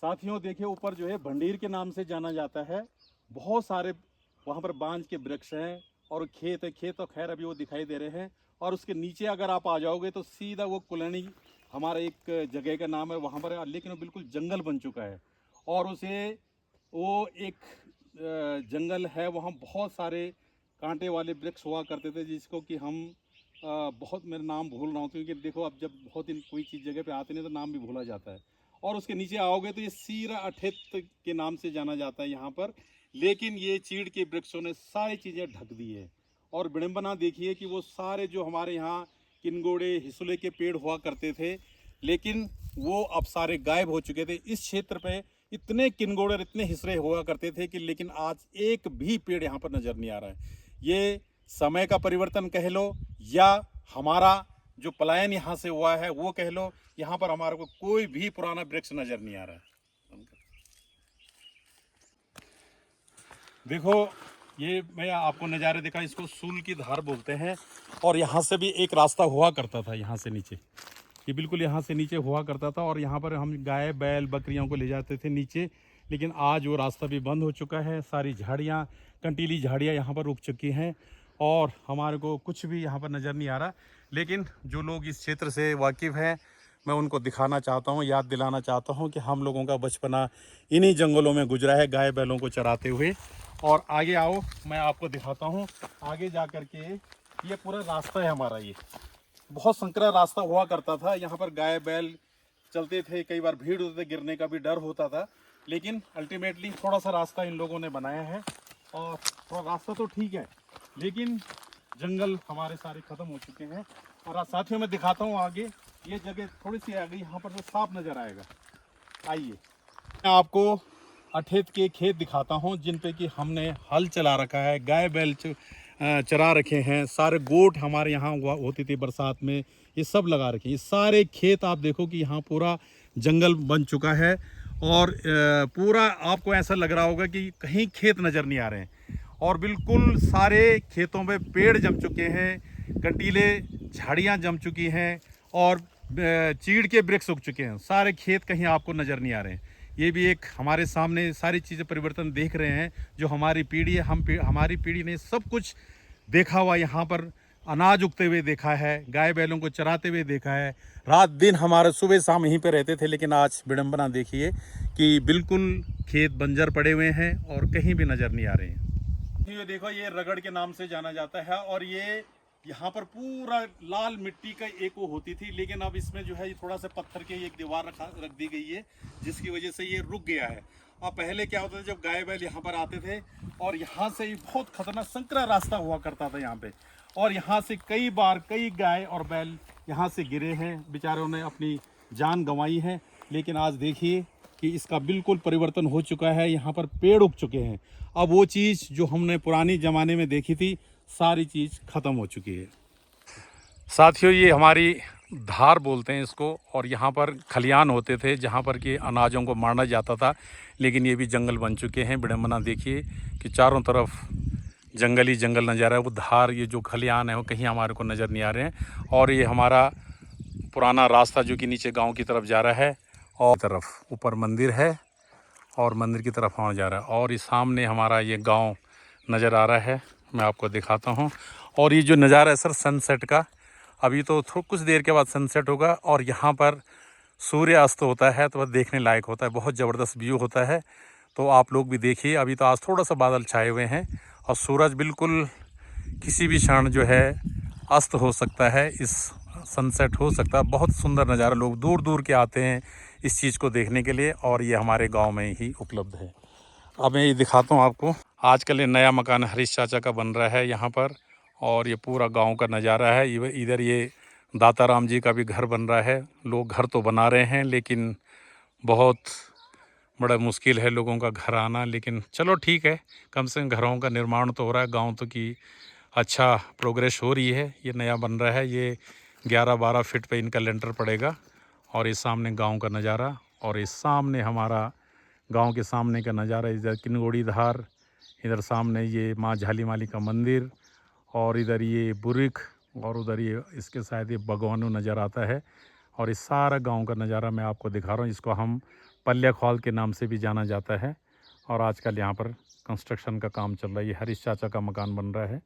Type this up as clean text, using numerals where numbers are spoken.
साथियों देखिए, ऊपर जो है भंडीर के नाम से जाना जाता है। बहुत सारे वहाँ पर बांज के वृक्ष हैं और खेत है। खेत तो खैर अभी वो दिखाई दे रहे हैं। और उसके नीचे अगर आप आ जाओगे तो सीधा वो कुलनी हमारा एक जगह का नाम है वहाँ पर, लेकिन वो बिल्कुल जंगल बन चुका है। और उसे वो एक जंगल है, वहाँ बहुत सारे कांटे वाले वृक्ष हुआ करते थे, जिसको कि हम बहुत, मेरा नाम भूल रहा हूँ क्योंकि देखो अब जब बहुत दिन कोई चीज़ जगह पे आते नहीं तो नाम भी भूला जाता है। और उसके नीचे आओगे तो ये सीरा अठेत के नाम से जाना जाता है यहाँ पर। लेकिन ये चीड़ के वृक्षों ने सारी चीज़ें ढक दी है। और विडम्बना देखिए कि वो सारे जो हमारे यहाँ किनगोड़े हिसुले के पेड़ हुआ करते थे, लेकिन वो अब सारे गायब हो चुके थे। इस क्षेत्र पे इतने किनगोड़े और इतने हिसरे हुआ करते थे कि लेकिन आज एक भी पेड़ यहाँ पर नज़र नहीं आ रहा है। ये समय का परिवर्तन कह लो या हमारा जो पलायन यहाँ से हुआ है वो कह लो, यहाँ पर हमारे को कोई भी पुराना वृक्ष नजर नहीं आ रहा है। देखो, ये मैं आपको नज़ारे दिखा, इसको सूल की धार बोलते हैं। और यहाँ से भी एक रास्ता हुआ करता था, यहाँ से नीचे, ये बिल्कुल यहाँ से नीचे हुआ करता था। और यहाँ पर हम गाय बैल बकरियों को ले जाते थे नीचे। लेकिन आज वो रास्ता भी बंद हो चुका है। सारी झाड़ियाँ, कंटीली झाड़ियाँ यहाँ पर रुक चुकी हैं और हमारे को कुछ भी यहाँ पर नज़र नहीं आ रहा। लेकिन जो लोग इस क्षेत्र से वाकिफ़ हैं, मैं उनको दिखाना चाहता हूँ, याद दिलाना चाहता हूँ कि हम लोगों का बचपना इन्हीं जंगलों में गुजरा है, गाय बैलों को चराते हुए। और आगे आओ, मैं आपको दिखाता हूँ। आगे जा कर के ये पूरा रास्ता है हमारा। ये बहुत संकरा रास्ता हुआ करता था। यहाँ पर गाय बैल चलते थे, कई बार भीड़ होते थे, गिरने का भी डर होता था। लेकिन अल्टीमेटली थोड़ा सा रास्ता इन लोगों ने बनाया है। और थोड़ा रास्ता तो ठीक है, लेकिन जंगल हमारे सारे ख़त्म हो चुके हैं। और आज साथियों में दिखाता हूँ आगे, ये जगह थोड़ी सी आगे यहाँ पर तो साफ नज़र आएगा। आइए, मैं आपको अठेत के खेत दिखाता हूँ जिन पे कि हमने हल चला रखा है, गाय बैल चरा रखे हैं। सारे गोट हमारे यहाँ हुआ होती थी बरसात में, ये सब लगा रखे हैं। ये सारे खेत आप देखो कि यहाँ पूरा जंगल बन चुका है। और पूरा आपको ऐसा लग रहा होगा कि कहीं खेत नज़र नहीं आ रहे हैं। और बिल्कुल सारे खेतों में पेड़ जम चुके हैं, कंटीले झाड़ियाँ जम चुकी हैं और चीड़ के वृक्ष उग चुके हैं। सारे खेत कहीं आपको नज़र नहीं आ रहे हैं। ये भी एक हमारे सामने सारी चीज़ें परिवर्तन देख रहे हैं। जो हमारी पीढ़ी है, हमारी पीढ़ी ने सब कुछ देखा हुआ, यहाँ पर अनाज उगते हुए देखा है, गाय बैलों को चराते हुए देखा है। रात दिन हमारे सुबह शाम यहीं पे रहते थे। लेकिन आज विडम्बना देखिए कि बिल्कुल खेत बंजर पड़े हुए हैं और कहीं भी नज़र नहीं आ रहे हैं। ये देखो, ये रगड़ के नाम से जाना जाता है। और ये यहाँ पर पूरा लाल मिट्टी का एक वो होती थी, लेकिन अब इसमें जो है ये थोड़ा सा पत्थर की एक दीवार रख दी गई है, जिसकी वजह से ये रुक गया है। और पहले क्या होता था, जब गाय बैल यहाँ पर आते थे और यहाँ से ही बहुत खतरनाक संकरा रास्ता हुआ करता था यहाँ पे। और यहाँ से कई बार कई गाय और बैल यहाँ से गिरे हैं, बेचारों ने अपनी जान गंवाई है। लेकिन आज देखिए कि इसका बिल्कुल परिवर्तन हो चुका है। यहाँ पर पेड़ उग चुके हैं। अब वो चीज़ जो हमने पुरानी ज़माने में देखी थी, सारी चीज़ ख़त्म हो चुकी है। साथियों, ये हमारी धार बोलते हैं इसको। और यहाँ पर खलियान होते थे जहाँ पर कि अनाजों को मारना जाता था। लेकिन ये भी जंगल बन चुके हैं। विडम्बना देखिए कि चारों तरफ जंगल ही जंगल नज़र आ रहा है। वो धार, ये जो खलियान है, वो कहीं हमारे को नज़र नहीं आ रहे हैं। और ये हमारा पुराना रास्ता जो कि नीचे गाँव की तरफ जा रहा है, और तरफ ऊपर मंदिर है और मंदिर की तरफ वहाँ जा रहा है। और ये सामने हमारा ये गांव नज़र आ रहा है, मैं आपको दिखाता हूँ। और ये जो नज़ारा है सर सनसेट का, अभी तो कुछ देर के बाद सनसेट होगा और यहाँ पर सूर्य अस्त होता है, तो वह देखने लायक होता है। बहुत ज़बरदस्त व्यू होता है। तो आप लोग भी देखिए। अभी तो आज थोड़ा सा बादल छाए हुए हैं और सूरज बिल्कुल किसी भी क्षण जो है अस्त हो सकता है, इस सनसेट हो सकता है। बहुत सुंदर नज़ारा, लोग दूर दूर के आते हैं इस चीज़ को देखने के लिए। और ये हमारे गांव में ही उपलब्ध है। अब मैं ये दिखाता हूँ आपको। आजकल ये नया मकान हरीश चाचा का बन रहा है यहाँ पर। और ये पूरा गांव का नज़ारा है। इधर ये दाताराम जी का भी घर बन रहा है। लोग घर तो बना रहे हैं, लेकिन बहुत बड़ा मुश्किल है लोगों का घर आना। लेकिन चलो ठीक है, कम से कम घरों का निर्माण तो हो रहा है। गांव तो की अच्छा प्रोग्रेस हो रही है। ये नया बन रहा है। ये 11-12 फीट पे इनका लेंटर पड़ेगा। और ये सामने गांव का नज़ारा, और ये सामने हमारा गांव के सामने का नज़ारा। इधर किनगोड़ी धार, इधर सामने ये माँ झाली माली का मंदिर, और इधर ये बुरिक, और उधर ये इसके शायद ये बगवानू नज़र आता है। और इस सारा गांव का नज़ारा मैं आपको दिखा रहा हूँ। इसको हम पल्या खॉल के नाम से भी जाना जाता है। और आजकल यहाँ पर कंस्ट्रक्शन का काम चल रहा है। ये हरीश चाचा का मकान बन रहा है।